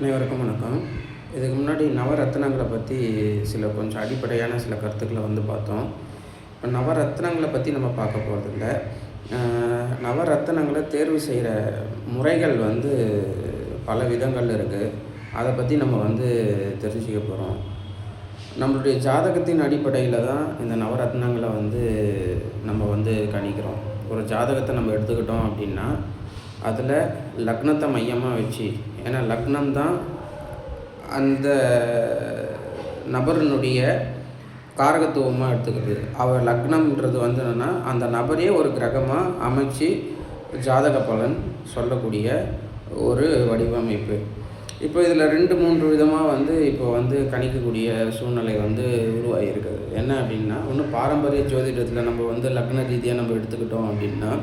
அனைவருக்கும் வணக்கம். இதுக்கு முன்னாடி நவரத்தினங்களை பற்றி கொஞ்சம் அடிப்படையான சில கருத்துக்களை பார்த்தோம். இப்போ நவரத்தினங்களை பற்றி நம்ம பார்க்க போகிறதில்ல. நவரத்தினங்களை தேர்வு செய்கிற முறைகள் பல விதங்கள் இருக்குது. அதை பற்றி நம்ம தெரிஞ்சுக்க போகிறோம். நம்மளுடைய ஜாதகத்தின் அடிப்படையில் தான் இந்த நவரத்தினங்களை நம்ம கணிக்கிறோம். ஒரு ஜாதகத்தை நம்ம எடுத்துக்கிட்டோம் அப்படின்னா அதில் லக்னத்தை மையமாக வச்சு, ஏன்னா லக்னம் தான் அந்த நபரினுடைய காரகத்துவமாக எடுத்துக்குது. அவர் லக்னம்ன்றது என்னென்னா அந்த நபரே ஒரு கிரகமாக அமைச்சு ஜாதக பலன் சொல்லக்கூடிய ஒரு வடிவமைப்பு. இப்போ இதில் 2-3 விதமாக இப்போ கணிக்கக்கூடிய சூழ்நிலை உருவாகியிருக்குது. என்ன அப்படின்னா, ஒன்று பாரம்பரிய ஜோதிடத்தில் நம்ம லக்ன ரீதியாக நம்ம எடுத்துக்கிட்டோம் அப்படின்னா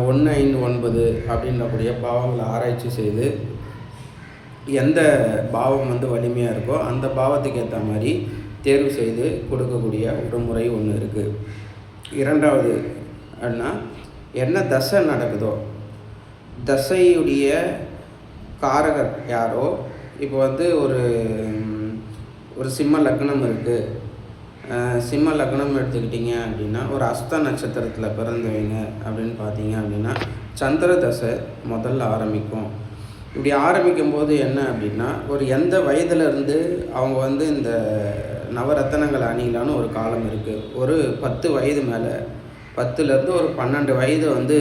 1, 5, 9 அப்படின்றக்கூடிய பாவங்களை ஆராய்ச்சி செய்து எந்த பாவம் வலிமையாக இருக்கோ அந்த பாவத்துக்கு ஏற்ற மாதிரி தேர்வு செய்து கொடுக்கக்கூடிய ஒரு முறை ஒன்று இருக்குது. இரண்டாவது என்ன தசை நடக்குதோ, தசையுடைய காரகர் யாரோ, இப்போ ஒரு சிம்ம லக்னம் இருக்குது. சிம்ம லக்னம் எடுத்துக்கிட்டிங்க அப்படின்னா ஒரு அஸ்த நட்சத்திரத்தில் பிறந்தவங்க அப்படின்னு பார்த்தீங்க அப்படின்னா சந்திர தசை முதல்ல ஆரம்பிக்கும். இப்படி ஆரம்பிக்கும் போது என்ன அப்படின்னா, ஒரு எந்த வயதுலேருந்து அவங்க இந்த நவரத்தனங்களை அணியலான்னு ஒரு காலம் இருக்குது. ஒரு 10 வயது மேலே, 10லேருந்து ஒரு 12 வயது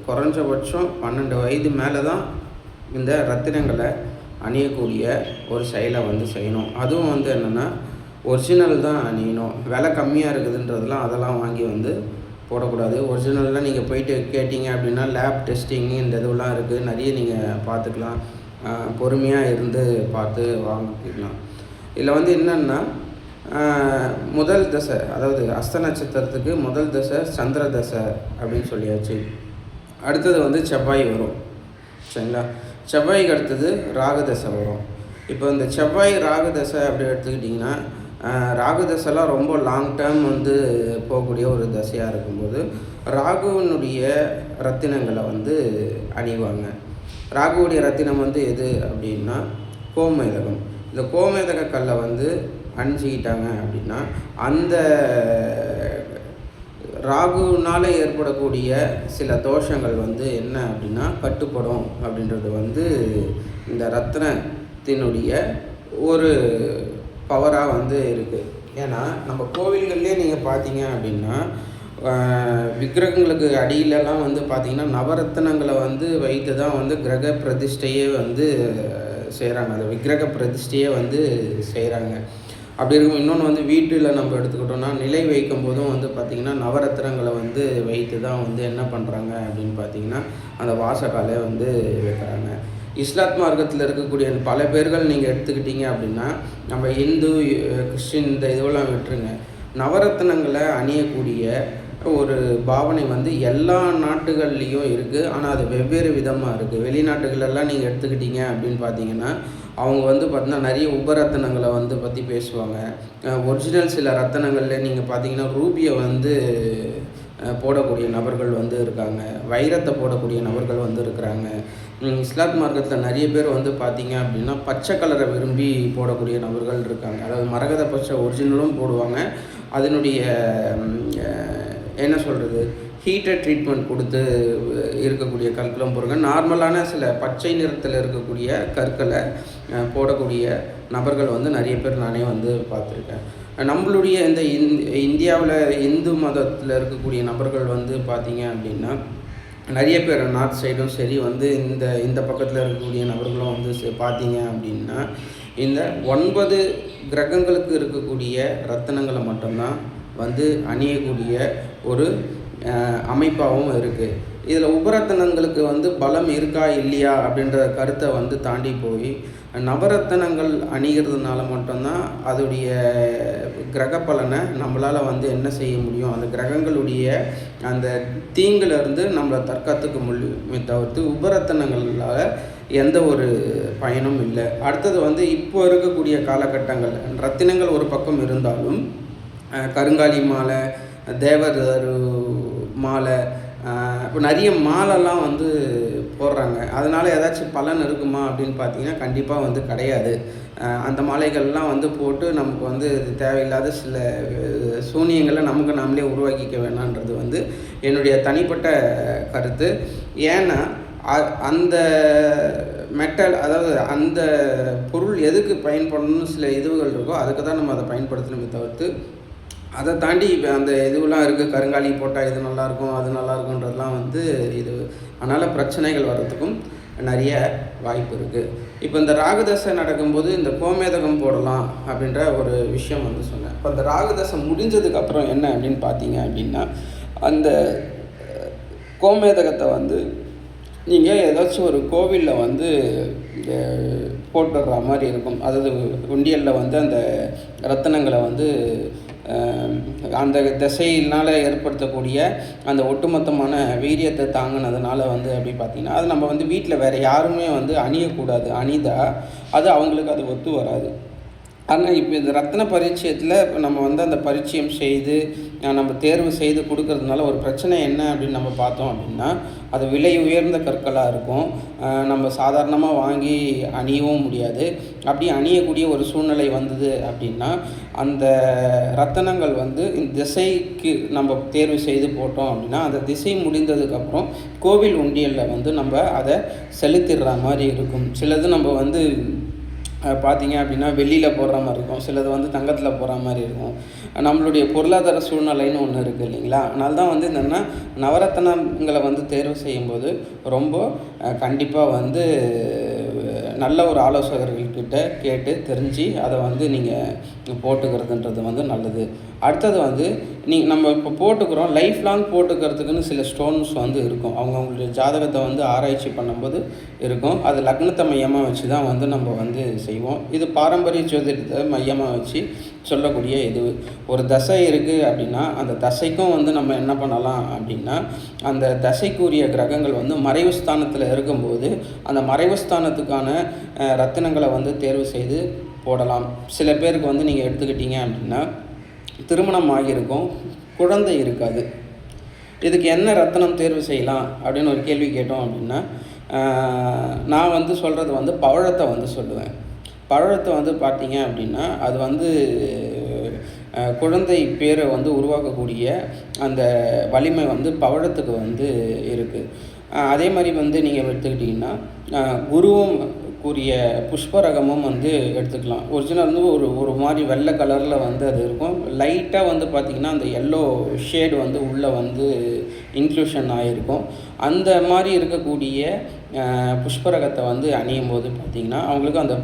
குறைஞ்சபட்சம் 12 வயது மேலே தான் இந்த ரத்தினங்களை அணியக்கூடிய ஒரு செயலை செய்யணும். அதுவும் என்னென்னா ஒரிஜினல் தான் அணியணும். விலை கம்மியாக இருக்குதுன்றதெல்லாம் அதெல்லாம் வாங்கி போடக்கூடாது. ஒரிஜினல்லாம் நீங்கள் போயிட்டு கேட்டிங்க அப்படின்னா லேப் டெஸ்டிங்கு இந்த இதுவெல்லாம் இருக்குது, நிறைய நீங்கள் பார்த்துக்கலாம். பொறுமையாக இருந்து பார்த்து வாங்கிக்கலாம். இதில் என்னென்னா முதல் தசை, அதாவது அஸ்த நட்சத்திரத்துக்கு முதல் தசை சந்திர தசை அப்படின்னு சொல்லியாச்சு. அடுத்தது செவ்வாய் வரும், சரிங்களா? செவ்வாய்க்கு அடுத்தது ராகுதசை வரும். இப்போ இந்த செவ்வாய் ராகுதசை அப்படி எடுத்துக்கிட்டிங்கன்னா, ராகுதசைலாம் ரொம்ப லாங் டேர்ம் போகக்கூடிய ஒரு தசையாக இருக்கும்போது ராகுவனுடைய ரத்தினங்களை அணிவாங்க. ராகுவுடைய ரத்தினம் எது அப்படின்னா கோமேதகம். இந்த கோமேதக கல்லை அணிஞ்சிக்கிட்டாங்க அப்படின்னா அந்த ராகுனால் ஏற்படக்கூடிய சில தோஷங்கள் என்ன அப்படின்னா கட்டுப்படும் அப்படின்றது இந்த ரத்தினத்தினுடைய ஒரு பவராக இருக்குது. ஏன்னா நம்ம கோவில்கள்லேயே நீங்கள் பார்த்தீங்க அப்படின்னா விக்கிரகங்களுக்கு அடியிலலாம் பார்த்தீங்கன்னா நவரத்தினங்களை வைத்து தான் கிரக பிரதிஷ்டையே செய்கிறாங்க. அந்த விக்கிரக பிரதிஷ்டையே செய்கிறாங்க. அப்படி இருக்கும். இன்னொன்று வீட்டில் நம்ம எடுத்துக்கிட்டோம்னா நிலை வைக்கும் போதும் பார்த்திங்கன்னா நவரத்தினங்களை வைத்து தான் என்ன பண்ணுறாங்க அப்படின்னு பார்த்திங்கன்னா அந்த வாசக்காலை வைக்கிறாங்க. இஸ்லாத் மார்க்கத்தில் இருக்கக்கூடிய பல பேர்கள் நீங்கள் எடுத்துக்கிட்டீங்க அப்படின்னா, நம்ம இந்து, கிறிஸ்டின் இந்த இதுவெல்லாம் விட்டுருங்க, நவரத்தினங்களை அணியக்கூடிய ஒரு பாவனை எல்லா நாட்டுகள்லேயும் இருக்குது. ஆனால் அது வெவ்வேறு விதமாக இருக்குது. வெளிநாட்டுகளெல்லாம் நீங்கள் எடுத்துக்கிட்டீங்க அப்படின்னு பார்த்தீங்கன்னா அவங்க பார்த்தீங்கன்னா நிறைய உபரத்தினங்களை பற்றி பேசுவாங்க. ஒரிஜினல் சில ரத்தினங்களில் நீங்கள் பார்த்தீங்கன்னா ரூபியை போடக்கூடிய நபர்கள் இருக்காங்க, வைரத்தை போடக்கூடிய நபர்கள் இருக்கிறாங்க. இஸ்லாத் மார்க்கத்தில் நிறைய பேர் பார்த்தீங்க அப்படின்னா பச்சை கலரை விரும்பி போடக்கூடிய நபர்கள் இருக்காங்க. அதாவது மரகத பச்சை ஒரிஜினலும் போடுவாங்க. அதனுடைய என்ன சொல்கிறது, ஹீட்டர் ட்ரீட்மெண்ட் கொடுத்து இருக்கக்கூடிய கற்களும் போடுங்க. நார்மலான சில பச்சை நிறத்தில் இருக்கக்கூடிய கற்களை போடக்கூடிய நபர்கள் நிறைய பேர் நானே பார்த்துருக்கேன். நம்மளுடைய இந்த இந்தியாவில் இந்து மதத்தில் இருக்கக்கூடிய நபர்கள் பார்த்தீங்க அப்படின்னா நிறைய பேர் நார்த் சைடும் சரி இந்த பக்கத்தில் இருக்கக்கூடிய நபர்களும் பார்த்தீங்க அப்படின்னா இந்த 9 கிரகங்களுக்கு இருக்கக்கூடிய ரத்தினங்களை மட்டும்தான் அணியக்கூடிய ஒரு அமைப்பாகவும் இருக்குது. இதில் உபரத்தினங்களுக்கு பலம் இருக்கா இல்லையா அப்படின்ற கருத்தை தாண்டி போய் நவரத்தினங்கள் அணிகிறதுனால மட்டும்தான் அதோடைய கிரக பலனை நம்மளால் என்ன செய்ய முடியும், அந்த கிரகங்களுடைய அந்த தீங்கிலிருந்து நம்மளை தற்காத்துக்க முடியுமே தவிர்த்து உபரத்தினங்களால் எந்த ஒரு பயனும் இல்லை. அடுத்தது இப்போ இருக்கக்கூடிய காலகட்டங்கள் ரத்தினங்கள் ஒரு பக்கம் இருந்தாலும் கருங்காலி மாலை, தேவதாரு மாலை, இப்போ நிறைய மாலைலாம் போடுறாங்க. அதனால் ஏதாச்சும் பலன் இருக்குமா அப்படின்னு பார்த்தீங்கன்னா, கண்டிப்பாக வந்து கிடையாது. அந்த மாலைகள்லாம் வந்து போட்டு நமக்கு வந்து தேவையில்லாத சில சூனியங்களை நமக்கு நாமளே உருவாக்கிக்க வேணான்றது வந்து என்னுடைய தனிப்பட்ட கருத்து. ஏன்னா அந்த மெட்டல், அதாவது அந்த பொருள் எதுக்கு பயன்படணும்னு சில இதுவுகள் இருக்கோ அதுக்கு தான் நம்ம அதை பயன்படுத்தணுமே தவிர்த்து, அதை தாண்டி அந்த இதுவெலாம் இருக்குது, கருங்காலி போட்டால் இது நல்லாயிருக்கும் அது நல்லாயிருக்குன்றதுலாம் வந்து இது. அதனால் பிரச்சனைகள் வர்றதுக்கும் நிறைய வாய்ப்பு இருக்குது. இப்போ இந்த ராகுதசை நடக்கும்போது இந்த கோமேதகம் போடலாம் அப்படின்ற ஒரு விஷயம் வந்து சொன்னேன். இப்போ இந்த ராகுதசை முடிஞ்சதுக்கப்புறம் என்ன அப்படின்னு பார்த்தீங்க அப்படின்னா, அந்த கோமேதகத்தை வந்து நீங்கள் ஏதாச்சும் ஒரு கோவிலில் வந்து போட்டுடுற மாதிரி இருக்கும். அதாவது உண்டியலில் வந்து அந்த ரத்தினங்களை வந்து அந்த திசையினால் ஏற்படுத்தக்கூடிய அந்த ஒட்டுமொத்தமான வீரியத்தை தாங்கினதுனால வந்து அப்படி பார்த்திங்கன்னா, அது நம்ம வந்து வீட்டில் வேறு யாருமே வந்து அணியக்கூடாது. அணிந்தால் அது அவங்களுக்கு அது ஒத்து வராது. ஆனால் இப்போ இந்த ரத்தின பரிச்சயத்தில் இப்போ நம்ம வந்து அந்த பரிச்சயம் செய்து நம்ம தேர்வு செய்து கொடுக்கறதுனால ஒரு பிரச்சனை என்ன அப்படின்னு நம்ம பார்த்தோம் அப்படின்னா, அது விலை உயர்ந்த கற்களாக இருக்கும். நம்ம சாதாரணமாக வாங்கி அணியவும் முடியாது. அப்படி அணியக்கூடிய ஒரு சூழ்நிலை வந்தது அப்படின்னா, அந்த ரத்தினங்கள் வந்து இந்த திசைக்கு நம்ம தேர்வு செய்து போட்டோம் அப்படின்னா, அந்த திசை முடிந்ததுக்கப்புறம் கோவில் உண்டியலில் வந்து நம்ம அதை செலுத்திடுற மாதிரி இருக்கும். சிலது நம்ம வந்து பார்த்திங்க அப்படின்னா வெள்ளியில் போடுற மாதிரி இருக்கும், சிலது வந்து தங்கத்தில் போடுற மாதிரி இருக்கும். நம்மளுடைய பொருளாதார சூழ்நிலைன்னு ஒன்று இருக்குது இல்லைங்களா? அதனால தான் வந்து என்னென்னா, நவரத்தினங்களை வந்து தேர்வு செய்யும்போது ரொம்ப கண்டிப்பாக வந்து நல்ல ஒரு ஆலோசகர்கள்கிட்ட கேட்டு தெரிஞ்சு அதை வந்து நீங்கள் போட்டுக்கிறதுன்றது வந்து நல்லது. அடுத்தது வந்து நம்ம இப்போ போட்டுக்கிறோம், லைஃப் லாங் போட்டுக்கிறதுக்குன்னு சில ஸ்டோன்ஸ் வந்து இருக்கும். அவங்களுடைய ஜாதகத்தை வந்து ஆராய்ச்சி பண்ணும்போது இருக்கும். அது லக்னத்தை மையமாக வச்சு தான் வந்து நம்ம வந்து செய்வோம். இது பாரம்பரிய ஜோதிடத்தை மையமாக வச்சு சொல்லக்கூடிய இது. ஒரு தசை இருக்குது அப்படின்னா, அந்த தசைக்கும் வந்து நம்ம என்ன பண்ணலாம் அப்படின்னா, அந்த தசைக்குரிய கிரகங்கள் வந்து மறைவு ஸ்தானத்தில் இருக்கும்போது அந்த மறைவு ஸ்தானத்துக்கான ரத்தினங்களை வந்து தேர்வு செய்து போடலாம். சில பேருக்கு வந்து நீங்கள் எடுத்துக்கிட்டீங்க அப்படின்னா, திருமணம் ஆகியிருக்கும், குழந்தை இருக்காது. இதுக்கு என்ன ரத்தினம் தேர்வு செய்யலாம் அப்படின்னு ஒரு கேள்வி கேட்டோம் அப்படின்னா, நான் வந்து சொல்கிறது வந்து பவழத்தை வந்து சொல்லுவேன். பவழத்தை வந்து பார்த்தீங்க அப்படின்னா, அது வந்து குழந்தை பேரை வந்து உருவாக்கக்கூடிய அந்த வலிமை வந்து பவழத்துக்கு வந்து இருக்குது. அதே மாதிரி வந்து நீங்கள் எடுத்துக்கிட்டிங்கன்னா, குருவும் கூறிய புஷ்பரகமும் வந்து எடுத்துக்கலாம். ஒரிஜினல் வந்து ஒரு மாதிரி வெள்ளை கலரில் வந்து அது இருக்கும். லைட்டாக வந்து பார்த்திங்கன்னா அந்த எல்லோ ஷேடு வந்து உள்ளே வந்து இன்க்ளூஷன் ஆகிருக்கும். அந்த மாதிரி இருக்கக்கூடிய புஷ்பரகத்தை வந்து அணியும் போது பார்த்திங்கன்னா அவங்களுக்கு அந்த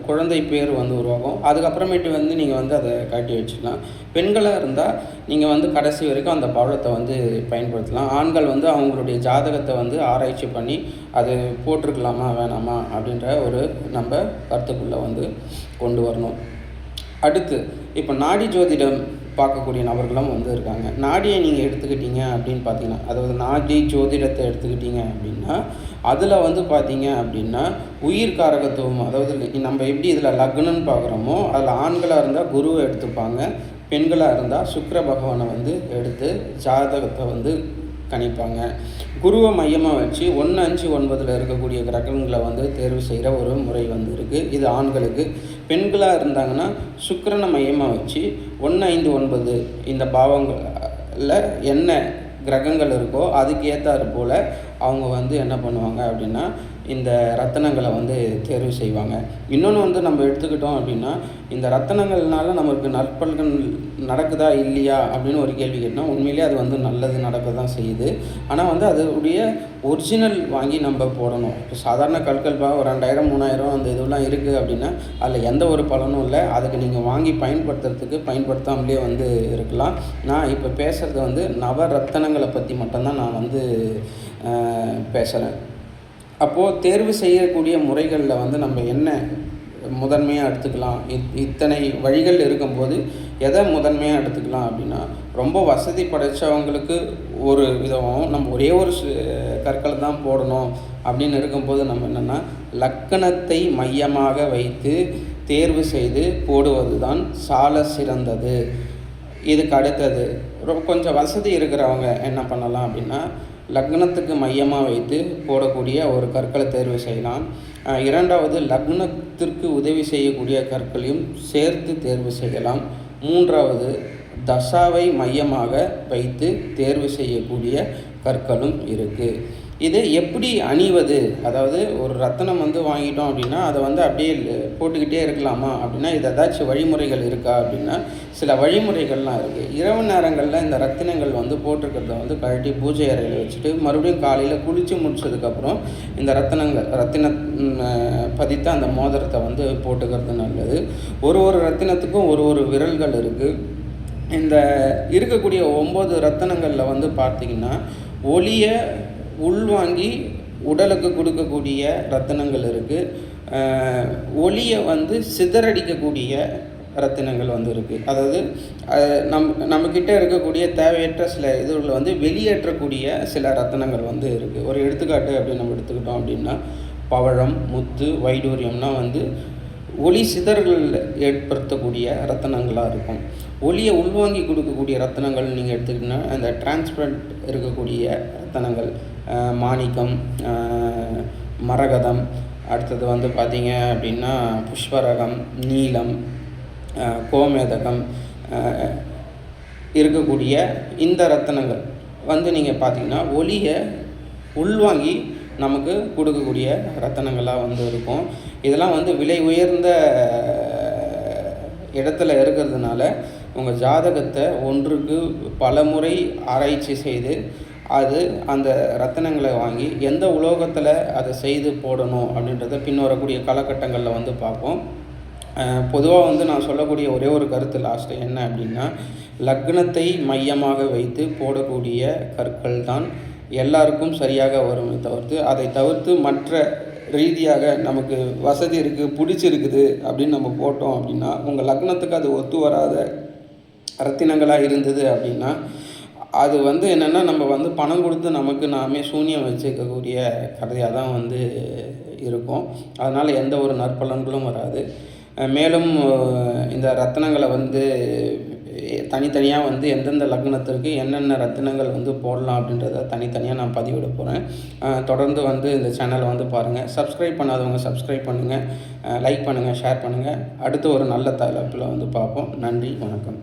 குழந்தை பேர் வந்து உருவாகும். அதுக்கப்புறமேட்டு வந்து நீங்கள் வந்து அதை காட்டி வச்சுக்கலாம். பெண்களாக இருந்தால் நீங்கள் வந்து கடைசி வரைக்கும் அந்த பவழத்தை வந்து பயன்படுத்தலாம். ஆண்கள் வந்து அவங்களுடைய ஜாதகத்தை வந்து ஆராய்ச்சி பண்ணி அது போட்டிருக்கலாமா வேணாமா அப்படின்ற ஒரு நம்ம கருத்துக்குள்ளே வந்து கொண்டு வரணும். அடுத்து இப்போ நாடி ஜோதிடம் பார்க்கக்கூடிய நபர்களும் வந்து இருக்காங்க. நாடியை நீங்கள் எடுத்துக்கிட்டீங்க அப்படின்னு பார்த்தீங்கன்னா, அதாவது நாடி ஜோதிடத்தை எடுத்துக்கிட்டீங்க அப்படின்னா, அதில் வந்து பார்த்தீங்க அப்படின்னா உயிர் காரகத்துவம், அதாவது நம்ம எப்படி இதில் லக்னம்னு பார்க்குறோமோ அதில் ஆண்களாக இருந்தால் குருவை எடுத்துப்பாங்க, பெண்களாக இருந்தால் சுக்கிர பகவானை வந்து எடுத்து ஜாதகத்தை வந்து கணிப்பாங்க. குருவை மையமாக வச்சு 1, 5, 9 இருக்கக்கூடிய கிரகங்களை வந்து தேர்வு செய்கிற ஒரு முறை வந்து இருக்குது. இது ஆண்களுக்கு. பெண்களாக இருந்தாங்கன்னா சுக்கிரனை மையமாக வச்சு 1, 5, 9 இந்த பாவங்களில் என்ன கிரகங்கள் இருக்கோ அதுக்கு ஏற்றாறு போல் அவங்க வந்து என்ன பண்ணுவாங்க அப்படின்னா இந்த ரத்தினங்களை வந்து தேர்வு செய்வாங்க. இன்னொன்று வந்து நம்ம எடுத்துக்கிட்டோம் அப்படின்னா, இந்த ரத்தினங்கள்னால நமக்கு நற்பலன்கள் நடக்குதா இல்லையா அப்படின்னு ஒரு கேள்வி கேட்டோம். உண்மையிலே அது வந்து நல்லது நடக்க தான் செய்யுது. ஆனால் வந்து அதோடைய ஒரிஜினல் வாங்கி நம்ம போடணும். இப்போ சாதாரண கற்கள் ஒரு 2000 3000 அந்த இதெல்லாம் இருக்குது அப்படின்னா அதில் எந்த ஒரு பலனும் இல்லை. அதுக்கு நீங்கள் வாங்கி பயன்படுத்துறதுக்கு பயன்படுத்தாமலே வந்து இருக்கலாம். நான் இப்போ பேசுகிறது வந்து நவரத்தினங்களை பற்றி மட்டும்தான் நான் வந்து பேசுகிறேன். அப்போது தேர்வு செய்யக்கூடிய முறைகளில் வந்து நம்ம என்ன முதன்மையாக எடுத்துக்கலாம், இத்தனை வழிகள் இருக்கும்போது எதை முதன்மையாக எடுத்துக்கலாம் அப்படின்னா, ரொம்ப வசதி படைத்தவங்களுக்கு ஒரு விதமாகவும் நம்ம ஒரே ஒரு கற்களை தான் போடணும் அப்படின்னு இருக்கும்போது நம்ம என்னென்னா லக்கணத்தை மையமாக வைத்து தேர்வு செய்து போடுவது தான் சால சிறந்தது. இதுக்கு அடுத்தது கொஞ்சம் வசதி இருக்கிறவங்க என்ன பண்ணலாம் அப்படின்னா, லக்னத்துக்கு மையமாக வைத்து போடக்கூடிய ஒரு கற்களை தேர்வு செய்யலாம். இரண்டாவது, லக்னத்திற்கு உதவி செய்யக்கூடிய கற்களையும் சேர்த்து தேர்வு செய்யலாம். மூன்றாவது, தசாவை மையமாக வைத்து தேர்வு செய்யக்கூடிய கற்களும் இருக்குது. இது எப்படி அணிவது, அதாவது ஒரு ரத்தினம் வாங்கிட்டோம் அப்படின்னா அதை அப்படியே போட்டுக்கிட்டே இருக்கலாமா அப்படின்னா இது ஏதாச்சும் வழிமுறைகள் இருக்கா அப்படின்னா சில வழிமுறைகள்லாம் இருக்குது. இரவு நேரங்களில் இந்த ரத்தினங்கள் போட்டிருக்கிறத கழட்டி பூஜை அறையில் வச்சுட்டு மறுபடியும் காலையில் குளித்து முடிச்சதுக்கப்புறம் இந்த ரத்தின பதித்த அந்த மோதிரத்தை போட்டுக்கிறது நல்லது. ஒரு ரத்தினத்துக்கும் ஒரு விரல்கள் இருக்குது. இந்த இருக்கக்கூடிய 9 ரத்தினங்களில் பார்த்திங்கன்னா ஒளியை உள்வாங்கி உடலுக்கு கொடுக்கக்கூடிய ரத்தினங்கள் இருக்குது. ஒளியை சிதறடிக்கக்கூடிய ரத்தினங்கள் இருக்குது. அதாவது நம்மக்கிட்ட இருக்கக்கூடிய தேவையற்ற சில இதுகளை வெளியேற்றக்கூடிய சில ரத்தினங்கள் இருக்குது. ஒரு எடுத்துக்காட்டு அப்படின்னு நம்ம எடுத்துக்கிட்டோம் அப்படின்னா பவழம், முத்து, வைடூரியம்னா ஒளி சிதறல் ஏற்படுத்தக்கூடிய ரத்தினங்களாக இருக்கும். ஒளியை உள்வாங்கி கொடுக்கக்கூடிய ரத்தினங்கள் நீங்கள் எடுத்துக்கிட்டிங்கன்னா அந்த டிரான்ஸ்பரண்ட் இருக்கக்கூடிய ரத்தினங்கள் மாணிக்கம், மரகதம், அடுத்தது பார்த்தீங்க அப்படின்னா புஷ்பரகம், நீலம், கோமேதகம் இருக்கக்கூடிய இந்த ரத்தினங்கள் நீங்கள் பார்த்தீங்கன்னா ஒளியை உள்வாங்கி நமக்கு கொடுக்கக்கூடிய ரத்தினங்களாக இருக்கும். இதெல்லாம் விலை உயர்ந்த இடத்துல இருக்கிறதுனால உங்கள் ஜாதகத்தை ஒன்றுக்கு பல முறை ஆராய்ச்சி செய்து அந்த ரத்தினங்களை வாங்கி எந்த உலோகத்தில் அதை செய்து போடணும் அப்படின்றத பின்வரக்கூடிய காலகட்டங்களில் பார்ப்போம். பொதுவாக நான் சொல்லக்கூடிய ஒரே ஒரு கருத்து லாஸ்ட்டு என்ன அப்படின்னா லக்னத்தை மையமாக வைத்து போடக்கூடிய கற்கள் தான் எல்லாருக்கும் சரியாக வருமே அதை தவிர்த்து மற்ற ரீதியாக நமக்கு வசதி இருக்குது, பிடிச்சிருக்குது அப்படின்னு நம்ம போட்டோம் அப்படின்னா உங்கள் லக்னத்துக்கு அது ஒத்து வராத ரத்தினங்களாக இருந்தது அப்படின்னா அது என்னென்னா நம்ம பணம் கொடுத்து நமக்கு நாமே சூன்யம் வச்சுக்கக்கூடிய கதையாக தான் இருக்கும். அதனால் எந்த ஒரு நற்பலன்களும் வராது. மேலும் இந்த ரத்தினங்களை தனித்தனியாக எந்தெந்த லக்னத்திற்கு என்னென்ன ரத்தினங்கள் போடலாம் அப்படின்றத தனித்தனியாக நான் பதிவிட போகிறேன். தொடர்ந்து இந்த சேனலை பாருங்கள். சப்ஸ்கிரைப் பண்ணாதவங்க சப்ஸ்கிரைப் பண்ணுங்கள், லைக் பண்ணுங்கள், ஷேர் பண்ணுங்கள். அடுத்து ஒரு நல்ல தலைப்பில் பார்ப்போம். நன்றி, வணக்கம்.